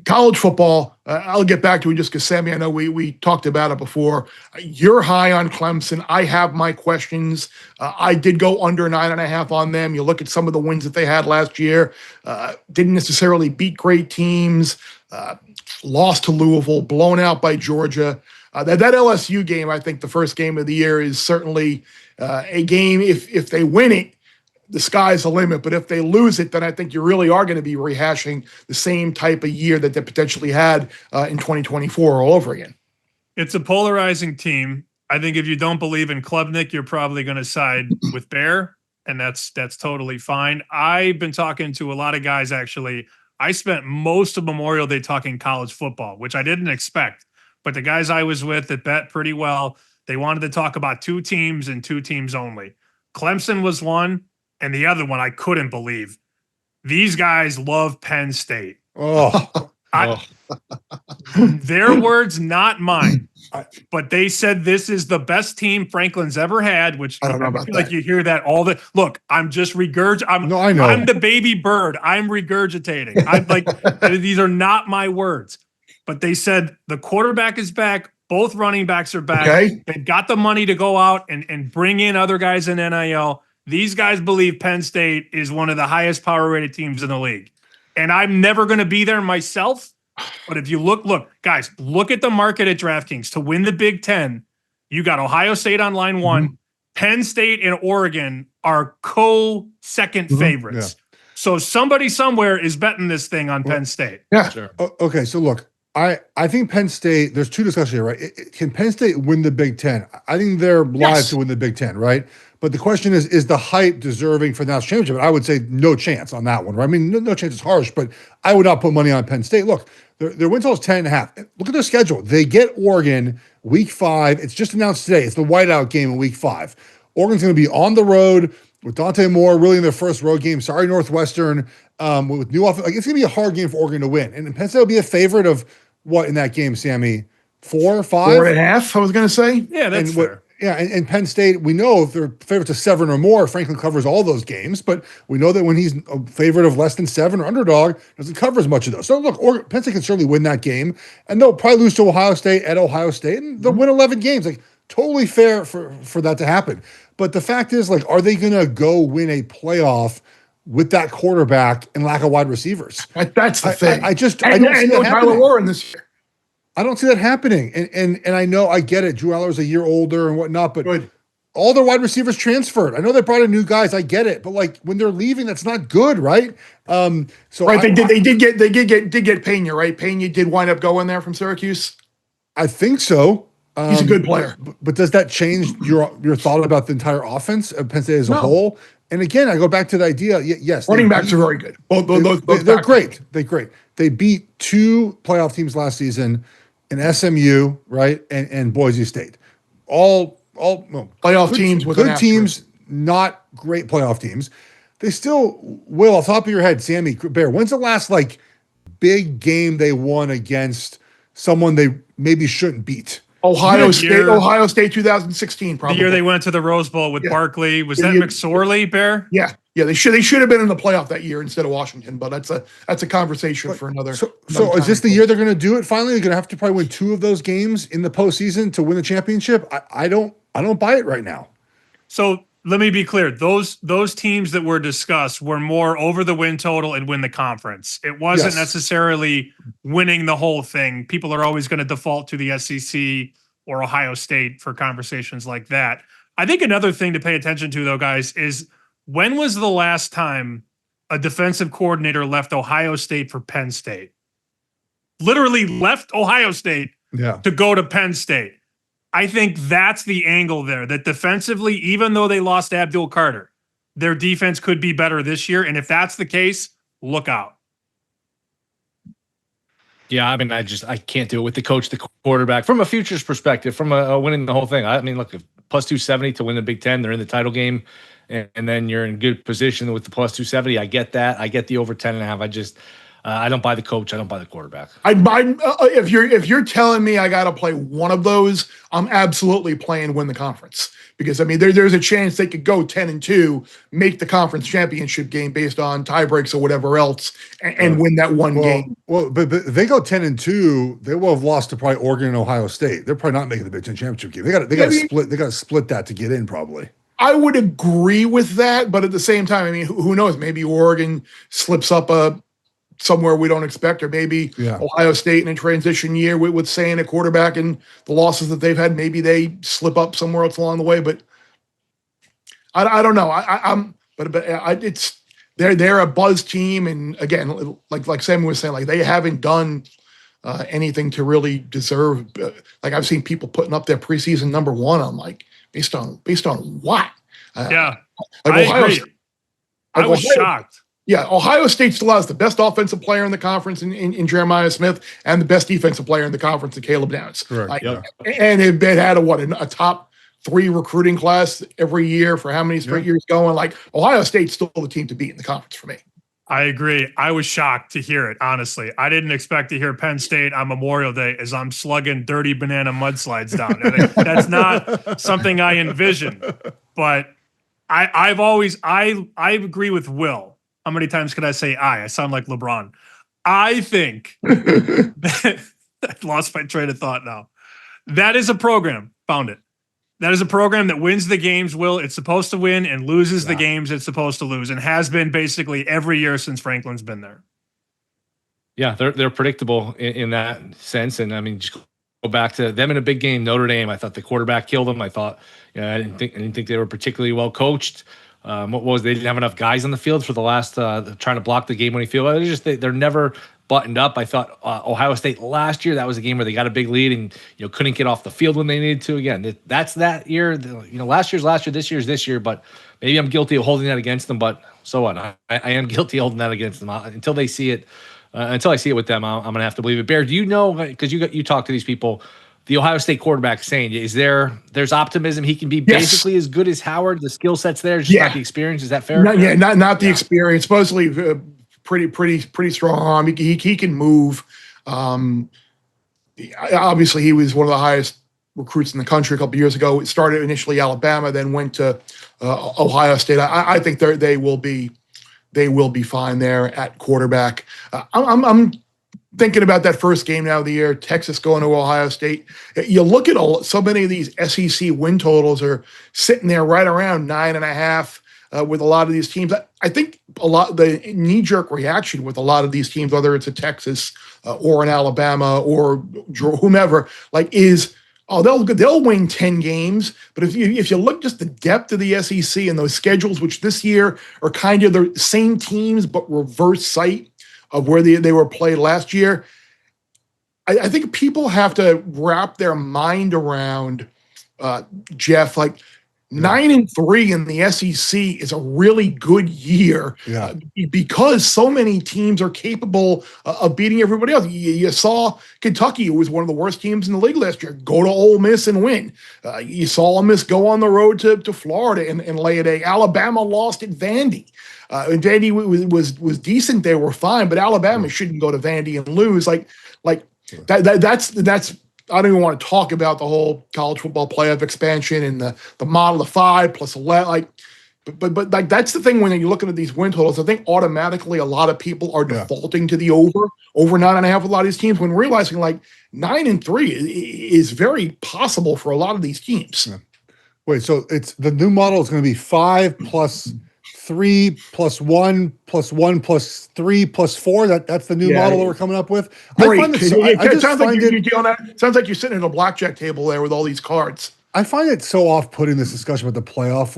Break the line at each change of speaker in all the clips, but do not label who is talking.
College football, I'll get back to it just because, Sammy, I know we talked about it before. You're high on Clemson. I have my questions. I did go under 9.5 on them. You look at some of the wins that they had last year. Didn't necessarily beat great teams. Lost to Louisville, blown out by Georgia. That LSU game, I think the first game of the year, is certainly a game, if they win it, the sky's the limit. But if they lose it, then I think you really are going to be rehashing the same type of year that they potentially had in 2024 all over again.
It's a polarizing team. I think if you don't believe in Klubnik, you're probably going to side with Bear, and that's totally fine. I've been talking to a lot of guys, actually. I spent most of Memorial Day talking college football, which I didn't expect. But the guys I was with that bet pretty well, they wanted to talk about two teams and two teams only. Clemson was one. And the other one I couldn't believe. These guys love Penn State. Their words, not mine. But they said this is the best team Franklin's ever had, which
I don't know about
feel
that.
like you hear that all the look. I'm just regurgitating.
No, I know.
I'm the baby bird. I'm regurgitating. I'm like, these are not my words. But they said the quarterback is back. Both running backs are back.
Okay.
They've got the money to go out and bring in other guys in NIL. These guys believe Penn State is one of the highest power-rated teams in the league. And I'm never going to be there myself. But if you look, guys, look at the market at DraftKings. To win the Big Ten, you got Ohio State on line one. Mm-hmm. Penn State and Oregon are co-second favorites. Yeah. So somebody somewhere is betting this thing on Penn State.
Yeah.
Sure. Okay, so look, I think Penn State, there's two discussions here, right? Can Penn State win the Big Ten? I think they're live to win the Big Ten, right? But the question is the hype deserving for the national championship? And I would say no chance on that one, right? I mean, no chance is harsh, but I would not put money on Penn State. Look, their win total is 10.5. Look at their schedule. They get Oregon week 5. It's just announced today. It's the whiteout game in week 5. Oregon's going to be on the road with Dante Moore, really in their first road game. Sorry, Northwestern, with new offense. Like, it's going to be a hard game for Oregon to win. And Penn State will be a favorite of what in that game, Sammy? 4, 5?
4.5, I was going to say.
Yeah, that's fair.
Yeah, and Penn State, we know if they're favorites of 7 or more, Franklin covers all those games, but we know that when he's a favorite of less than 7 or underdog, doesn't cover as much of those. So look, Penn State can certainly win that game, and they'll probably lose to Ohio State at Ohio State, and they'll win 11 games. Like, totally fair for that to happen. But the fact is, like, are they going to go win a playoff with that quarterback and lack of wide receivers?
That's the thing.
I don't see that
Tyler Warren this year.
I don't see that happening. And I know, I get it. Drew Aller's a year older and whatnot, but all their wide receivers transferred. I know they brought in new guys. I get it. But like when they're leaving, that's not good, right? So
right, they did get Pena, right? Pena did wind up going there from Syracuse.
I think so.
He's a good player.
But does that change your thought about the entire offense of Penn State as a whole? And again, I go back to the idea. Yes,
running backs are very good.
They're great. They're great. They beat 2 playoff teams last season. And SMU, right, and Boise State, all
playoff teams with
good teams, not great playoff teams. They still will. Off the top of your head, Sammy, Bear, when's the last like big game they won against someone they maybe shouldn't beat?
Ohio State 2016, probably.
The year they went to the Rose Bowl with Barkley. Was that McSorley, Bear?
Yeah. They should have been in the playoff that year instead of Washington, but that's a conversation for another.
So is this the year they're going to do it finally? They're going to have to probably win 2 of those games in the postseason to win the championship? I don't buy it right now.
So let me be clear. Those teams that were discussed were more over the win total and win the conference. It wasn't necessarily winning the whole thing. People are always going to default to the SEC or Ohio State for conversations like that. I think another thing to pay attention to, though, guys, is when was the last time a defensive coordinator left Ohio State for Penn State? Literally left Ohio State to go to Penn State. I think that's the angle there, that defensively, even though they lost Abdul Carter, their defense could be better this year. And if that's the case, look out.
Yeah, I mean, I can't do it with the coach, the quarterback. From a futures perspective, from a winning the whole thing, I mean, look, if plus 270 to win the Big Ten, they're in the title game, and then you're in good position with the plus 270. I get that. I get the over 10.5. I don't buy the coach. I don't buy the quarterback.
If you're telling me I got to play one of those, I'm absolutely playing win the conference, because I mean there's a chance they could go 10-2, make the conference championship game based on tie breaks or whatever else, and win that one game.
Well, but if they go 10-2, they will have lost to probably Oregon and Ohio State. They're probably not making the Big Ten championship game. They got to split that to get in probably.
I would agree with that, but at the same time, I mean, who knows? Maybe Oregon slips up somewhere we don't expect, or maybe Ohio State in a transition year with saying a quarterback and the losses that they've had, maybe they slip up somewhere else along the way. But I don't know. They're a buzz team, and again, like Sammy was saying, like they haven't done anything to really deserve. Like I've seen people putting up their preseason number one. I'm like, based on what?
I
agree.
I was shocked.
Yeah, Ohio State still has the best offensive player in the conference in Jeremiah Smith, and the best defensive player in the conference in Caleb Downs.
Correct.
And it had a top 3 recruiting class every year for how many straight years going. Like Ohio State's still the team to beat in the conference for me.
I agree. I was shocked to hear it, honestly. I didn't expect to hear Penn State on Memorial Day as I'm slugging dirty banana mudslides down. That's not something I envisioned. But I agree with Will. How many times can I say I? I sound like LeBron. I think I lost my train of thought now. That is a program. Found it. That is a program that wins the games, Will, it's supposed to win, and loses the games it's supposed to lose, and has been basically every year since Franklin's been there.
Yeah, they're predictable in that sense. And I mean, just go back to them in a big game, Notre Dame. I thought the quarterback killed them. I thought, I didn't think they were particularly well coached. They didn't have enough guys on the field for the last trying to block the game-winning field. They're never buttoned up. I thought Ohio State last year, that was a game where they got a big lead and couldn't get off the field when they needed to. Again, that's that year. Last year, this year's this year. But maybe I'm guilty of holding that against them. But so what? I am guilty of holding that against them until they see it. Until I see it with them, I'm gonna have to believe it. Bear, do you know, because you talk to these people, the Ohio State quarterback saying, there's optimism he can be basically as good as Howard? The skill set's there, just not the experience. Is that fair?
Not the experience. Supposedly pretty strong arm. He can move. Obviously, he was one of the highest recruits in the country a couple of years ago. It started initially Alabama, then went to Ohio State. I think they will be fine there at quarterback. I'm thinking about that first game now of the year, Texas going to Ohio State. You look at so many of these SEC win totals are sitting there right around 9.5 with a lot of these teams. I think the knee-jerk reaction with a lot of these teams, whether it's a Texas or an Alabama or whomever, is, they'll win 10 games. But if you look just the depth of the SEC and those schedules, which this year are kind of the same teams but reverse site of where they were played last year, I think people have to wrap their mind around, Geoff, 9-3 in the SEC is a really good year because so many teams are capable of beating everybody else. You saw Kentucky, who was one of the worst teams in the league last year, go to Ole Miss and win. You saw Ole Miss go on the road to Florida and lay an egg. Alabama lost at Vandy. And Vandy was decent. They were fine, but Alabama shouldn't go to Vandy and lose. That's I don't even want to talk about the whole college football playoff expansion and the model of 5 plus 11. But that's the thing when you're looking at these win totals. I think automatically a lot of people are defaulting to the over 9.5 with a lot of these teams, when realizing 9-3 is very possible for a lot of these teams.
Yeah. Wait, so it's the new model is going to be 5 plus 3 plus 1 plus 1 plus 3 plus 4. That's the new model that we're coming up with.
Sounds like you're sitting at a blackjack table there with all these cards.
I find it so off-putting, this discussion about the playoff.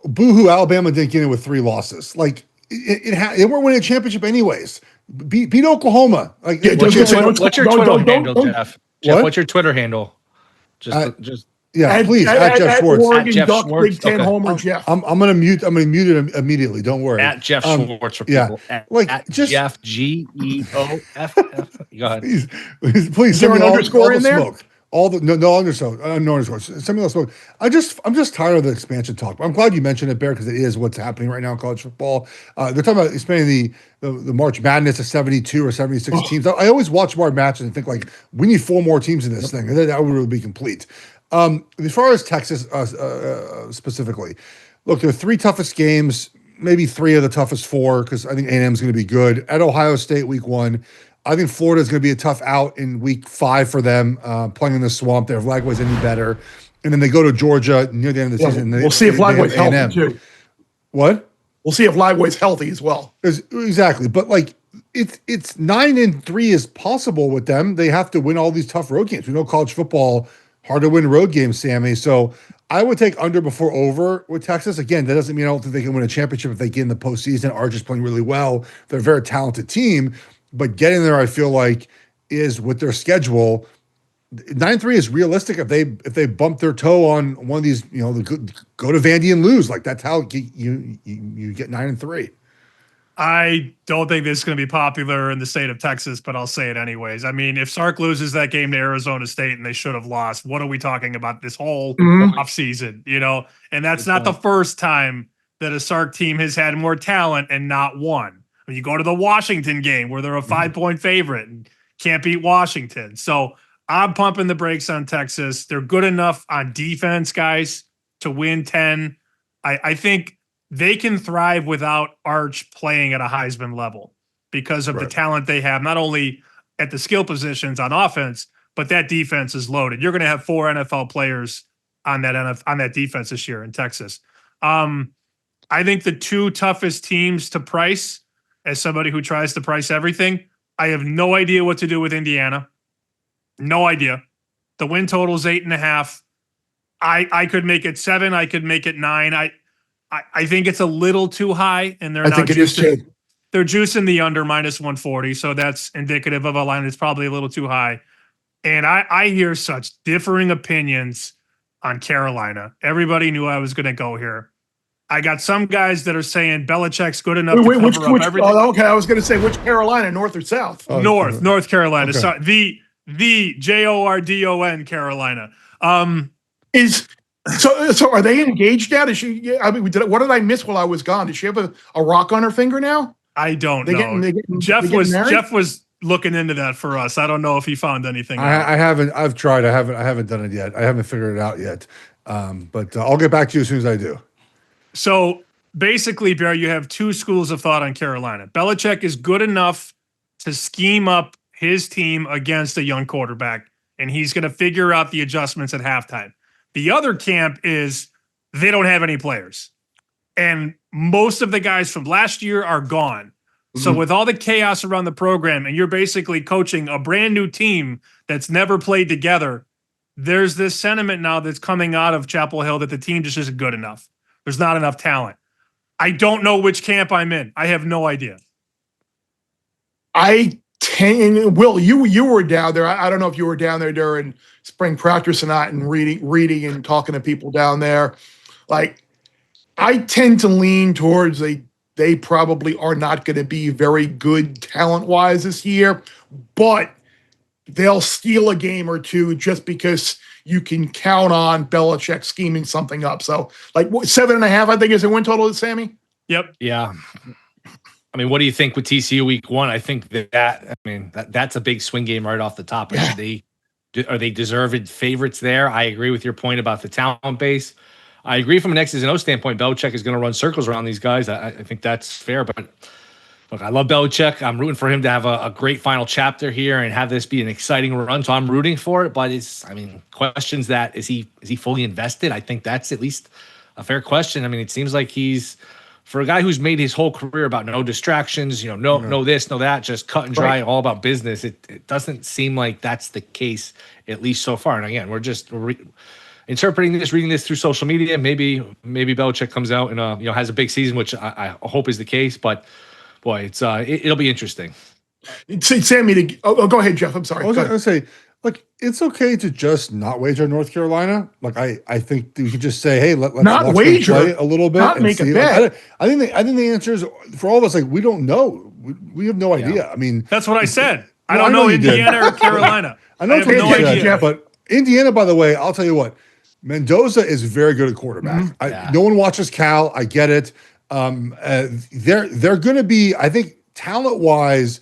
Boo-hoo, Alabama didn't get in with 3 losses. They weren't winning a championship anyways. Beat Oklahoma.
What's your Twitter handle, Jeff? What's your Twitter handle?
Please at Geoff Schwartz.
Oregon
Jeff
Duck,
Schwartz.
Big Ten Homer Jeff.
I'm gonna mute it immediately. Don't worry.
At Geoff Schwartz for people. At Jeff GEOFF. Go ahead.
Please
Is there an underscore in there?
Smoke. all the no underscore. Something else. I'm just tired of the expansion talk. I'm glad you mentioned it, Bear, because it is what's happening right now in college football. They're talking about expanding the March Madness to 72 or 76 teams. I always watch more matches and think like we need 4 more teams in this thing, and then that would really be complete. As far as Texas specifically, look, their 3 toughest games, maybe 3 of the toughest 4, because I think A&M is going to be good. At Ohio State, week 1. I think Florida is going to be a tough out in week 5 for them, playing in the swamp. Their Lagway's any better. And then they go to Georgia near the end of the season.
We'll see if Lagway's healthy too.
What?
We'll see if Lagway's healthy as well.
Exactly. But like it's 9-3 is possible with them. They have to win all these tough road games. We know college football, hard to win road games, Sammy. So I would take under before over with Texas. Again, that doesn't mean I don't think they can win a championship if they get in the postseason. Are just playing really well. They're a very talented team. But getting there, I feel like, is with their schedule. 9-3 is realistic if they bump their toe on one of these, go to Vandy and lose. Like that's how you get 9-3.
I don't think this is going to be popular in the state of Texas, but I'll say it anyways. I mean, if Sark loses that game to Arizona State and they should have lost, what are we talking about this whole offseason? And that's not the first time that a Sark team has had more talent and not won. You go to the Washington game where they're a 5-point favorite and can't beat Washington. So I'm pumping the brakes on Texas. They're good enough on defense, guys, to win 10. I think they can thrive without Arch playing at a Heisman level because of the talent they have, not only at the skill positions on offense, but that defense is loaded. You're going to have 4 NFL players on that defense this year in Texas. I think the 2 toughest teams to price, as somebody who tries to price everything, I have no idea what to do with Indiana. No idea. The win total is 8.5. I could make it 7. I could make it 9. I think it's a little too high, and they're juicing the under -140. So that's indicative of a line that's probably a little too high. And I hear such differing opinions on Carolina. Everybody knew I was going to go here. I got some guys that are saying Belichick's good enough to cover up everything.
Oh, okay, I was going to say which Carolina, North or South?
North Carolina.
Okay.
So the JORDON Carolina.
So are they engaged now? What did I miss while I was gone? Does she have a rock on her finger now?
I don't know. Jeff was looking into that for us. I don't know if he found anything.
I haven't. I've tried. I haven't done it yet. I haven't figured it out yet. But I'll get back to you as soon as I do.
So basically, Bear, you have 2 schools of thought on Carolina. Belichick is good enough to scheme up his team against a young quarterback, and he's going to figure out the adjustments at halftime. The other camp is they don't have any players, and most of the guys from last year are gone. So with all the chaos around the program, and you're basically coaching a brand new team that's never played together, there's this sentiment now that's coming out of Chapel Hill that the team just isn't good enough. There's not enough talent. I don't know which camp I'm in. I have no idea.
Will, you were down there. I don't know if you were down there during spring practice or not, and reading and talking to people down there. Like, I tend to lean towards they probably are not going to be very good talent-wise this year, but they'll steal a game or 2 just because you can count on Belichick scheming something up. So, like 7.5, I think is a win total, Sammy.
Yep.
Yeah. I mean, what do you think with TCU week 1? I think that's a big swing game right off the top. Are they deserved favorites there? I agree with your point about the talent base. I agree from an X's and O standpoint. Belichick is going to run circles around these guys. I think that's fair. But look, I love Belichick. I'm rooting for him to have a great final chapter here and have this be an exciting run. So I'm rooting for it. But questions that is he fully invested? I think that's at least a fair question. I mean, it seems like he's, for a guy who's made his whole career about no distractions, no this, no that, just cut and dry, all about business. It doesn't seem like that's the case, at least so far. And again, we're interpreting this, reading this through social media. Maybe Belichick comes out and has a big season, which I hope is the case. But boy, it'll be interesting.
Sammy, go ahead, Jeff. I'm sorry.
I was going to say, like, it's okay to just not wager North Carolina. Like, I think we could just say, hey, let's
not
watch
wager
them play a little bit,
not
and
make
see.
a bet.
Like, I think the answer is for all of us. Like, we don't know. We have no idea. I mean,
that's what I said. I don't know Indiana or Carolina.
I know it's
no idea,
Jeff, but Indiana, by the way, I'll tell you what, Mendoza is very good at quarterback. No one watches Cal. I get it. They're going to be, I think, talent wise,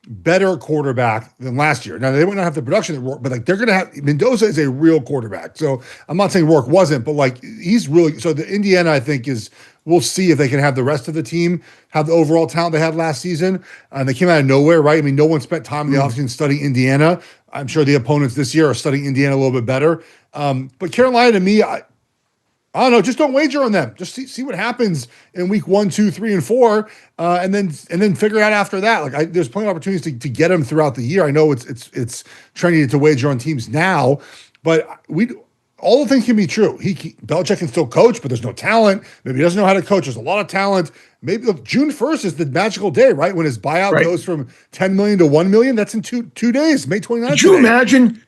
better quarterback than last year. Now they might not have the production that Rourke, but like they're going to have Mendoza is a real quarterback. So I'm not saying Rourke wasn't, but like he's really so. The Indiana, I think, is we'll see if they can have the rest of the team have the overall talent they had last season. They came out of nowhere, right? I mean, no one spent time in the offseason studying Indiana. I'm sure the opponents this year are studying Indiana a little bit better. But Carolina, to me, I don't know. Just don't wager on them. Just see what happens in week 1, 2, 3, and 4, and then figure out after that. Like there's plenty of opportunities to get them throughout the year. I know it's trendy to wager on teams now, but all the things can be true. Belichick can still coach, but there's no talent. Maybe he doesn't know how to coach. There's a lot of talent. Maybe look, June 1st is the magical day, right? When his buyout goes from $10 million to $1 million. That's in two days, May 29th.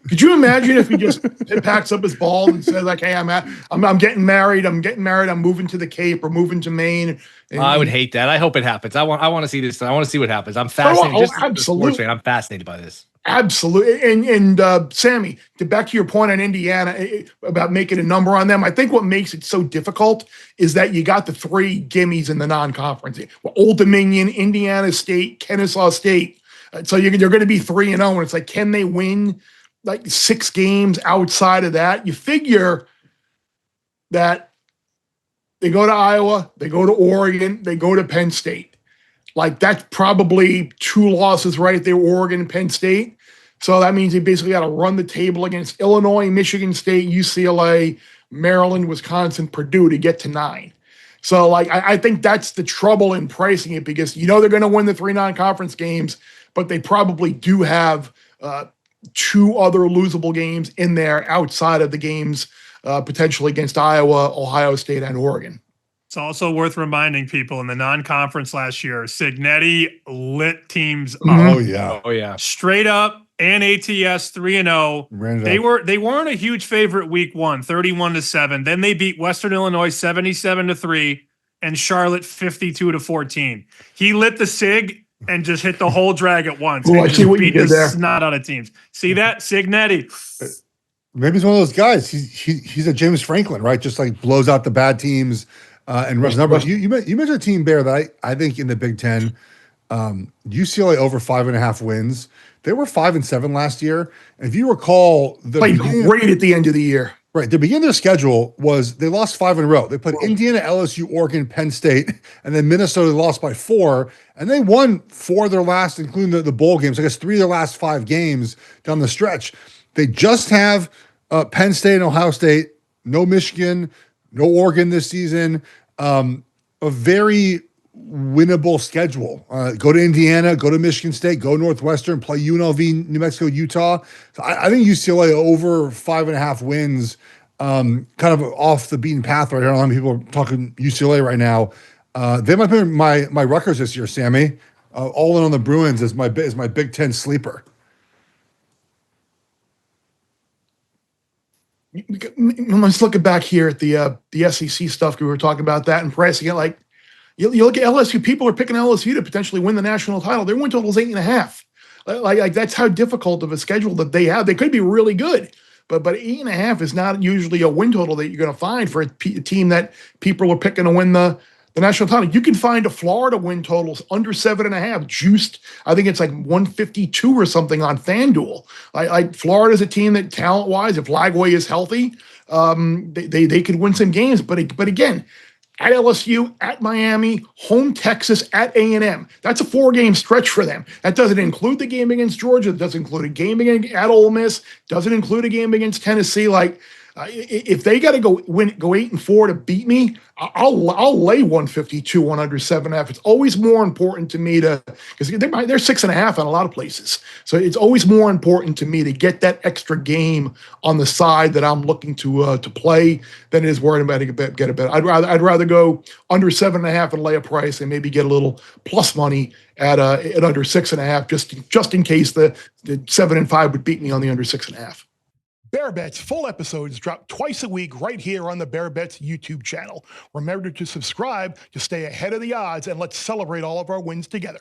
Could you imagine if he just packs up his ball and says like, "Hey, I'm getting married. I'm moving to the Cape or moving to Maine."
I would hate that. I hope it happens. I want to see this. I want to see what happens. I'm fascinated.
Absolutely.
Fan, I'm fascinated by this.
Absolutely. And Sammy, back to your point on Indiana about making a number on them, I think what makes it so difficult is that you got the 3 gimmies in the non-conference. Old Dominion, Indiana State, Kennesaw State. So you're going to be 3-0, and it's like, can they win like 6 games outside of that? You figure that they go to Iowa, they go to Oregon, they go to Penn State. Like that's probably 2 losses right there, Oregon and Penn State. So that means they basically got to run the table against Illinois, Michigan State, UCLA, Maryland, Wisconsin, Purdue to get to 9. So like I think that's the trouble in pricing it, because they're going to win the 3 non-conference games, but they probably do have 2 other losable games in there outside of the games potentially against Iowa, Ohio State, and Oregon.
It's also worth reminding people in the non-conference last year, Cignetti lit teams up.
Oh yeah.
Oh yeah.
Straight up and ATS 3-0. They weren't a huge favorite week 1, 31-7. Then they beat Western Illinois 77-3 and Charlotte 52-14. He lit the Sig and just hit the whole drag at once.
I see what you did there.
Snot out of teams. See that? Cignetti.
Maybe he's one of those guys. He's a James Franklin, right? Just like blows out the bad teams. And runs numbers. You mentioned a team, Bear, that I think in the Big Ten, UCLA over 5.5 wins. They were 5-7 last year. And if you recall,
played great at the end of the year.
Right. The beginning of their schedule was they lost 5 in a row. They played Indiana, LSU, Oregon, Penn State, and then Minnesota lost by 4. And they won 4 of their last, including the bowl games. I guess 3 of their last 5 games down the stretch. They just have Penn State and Ohio State, no Michigan, no Oregon this season. A very winnable schedule. Go to Indiana, go to Michigan State, go Northwestern, play UNLV, New Mexico, Utah. So I think UCLA over 5.5 wins, kind of off the beaten path right here. A lot of people are talking UCLA right now. They might be my Rutgers this year, Sammy. All in on the Bruins as my Big Ten sleeper.
Let's look back here at the SEC stuff. We were talking about that and pricing it. Like you look at LSU, people are picking LSU to potentially win the national title. Their win total is 8.5. Like that's how difficult of a schedule that they have. They could be really good, but 8.5 is not usually a win total that you're going to find for a team that people are picking to win the national title. You can find a Florida win totals under 7.5 juiced. I think it's like 152 or something on FanDuel. Like Florida's a team that talent wise, if Lagway is healthy, they could win some games. But again, at LSU, at Miami, home Texas, at A&M. That's a 4-game stretch for them. That doesn't include the game against Georgia. It doesn't include a game at Ole Miss. Doesn't include a game against Tennessee. Like if they got to go 8-4 to beat me, I'll lay 152 on under 7.5. It's always more important to me because they're 6.5 on a lot of places. So it's always more important to me to get that extra game on the side that I'm looking to play than it is worrying about get a bet. I'd rather go under 7.5 and lay a price and maybe get a little plus money at under 6.5 just in case the 7 and 5 would beat me on the under 6.5. Bear Bets full episodes drop twice a week right here on the Bear Bets YouTube channel. Remember to subscribe to stay ahead of the odds, and let's celebrate all of our wins together.